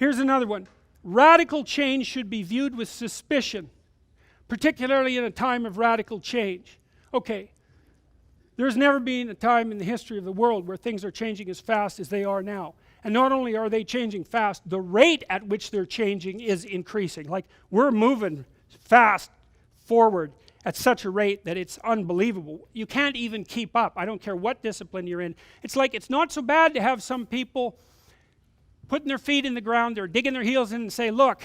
Here's another one. Radical change should be viewed with suspicion, particularly in a time of radical change. Okay, there's never been a time in the history of the world where things are changing as fast as they are now. And not only are they changing fast, the rate at which they're changing is increasing. Like, we're moving fast forward at such a rate that it's unbelievable. You can't even keep up. I don't care what discipline you're in. It's like, it's not so bad to have some people putting their feet in the ground, they're digging their heels in and say, look,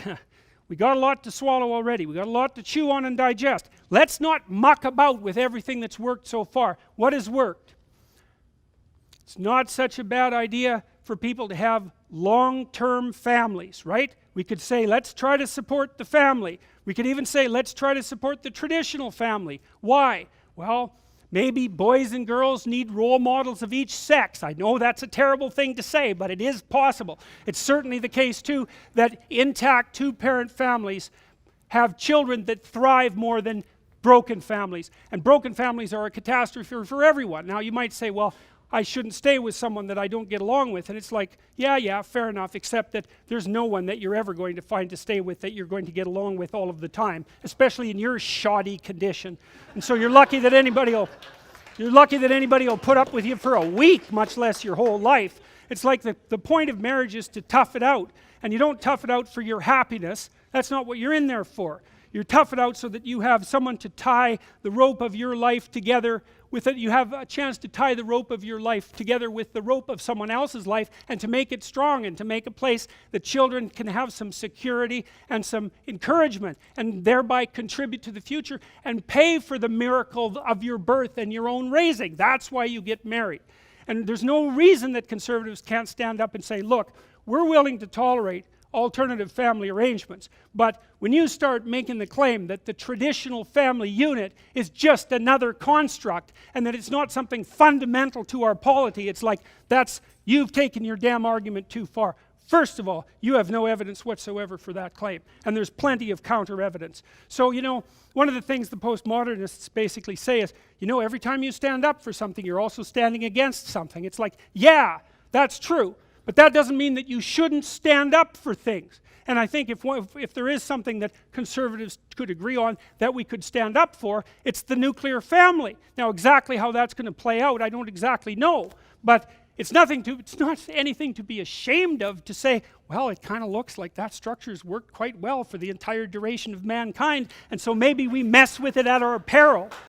we got a lot to swallow already. We got a lot to chew on and digest. Let's not muck about with everything that's worked so far. What has worked? It's not such a bad idea for people to have long-term families, right? We could say, let's try to support the family. We could even say, let's try to support the traditional family. Why? Well, maybe boys and girls need role models of each sex. I know that's a terrible thing to say, but it is possible. It's certainly the case too that intact two-parent families have children that thrive more than broken families. And broken families are a catastrophe for everyone. Now you might say, well, I shouldn't stay with someone that I don't get along with. And it's like, yeah, fair enough, except that there's no one that you're ever going to find to stay with that you're going to get along with all of the time, especially in your shoddy condition. And so you're lucky that anybody will put up with you for a week, much less your whole life. It's like the point of marriage is to tough it out. And you don't tough it out for your happiness. That's not what you're in there for. You tough it out so that you have someone to tie the rope of your life together with it. You have a chance to tie the rope of your life together with the rope of someone else's life, and to make it strong, and to make a place that children can have some security and some encouragement, and thereby contribute to the future and pay for the miracle of your birth and your own raising. That's why you get married. And there's no reason that conservatives can't stand up and say, look, we're willing to tolerate alternative family arrangements, but when you start making the claim that the traditional family unit is just another construct and that it's not something fundamental to our polity, it's like, you've taken your damn argument too far. First of all, you have no evidence whatsoever for that claim, and there's plenty of counter evidence. So, you know, one of the things the postmodernists basically say is, you know, every time you stand up for something, you're also standing against something. It's like, yeah, that's true, but that doesn't mean that you shouldn't stand up for things. And I think if there is something that conservatives could agree on that we could stand up for, it's the nuclear family. Now, exactly how that's going to play out, I don't exactly know. But it's not anything to be ashamed of to say, well, it kind of looks like that structure's worked quite well for the entire duration of mankind, and so maybe we mess with it at our peril.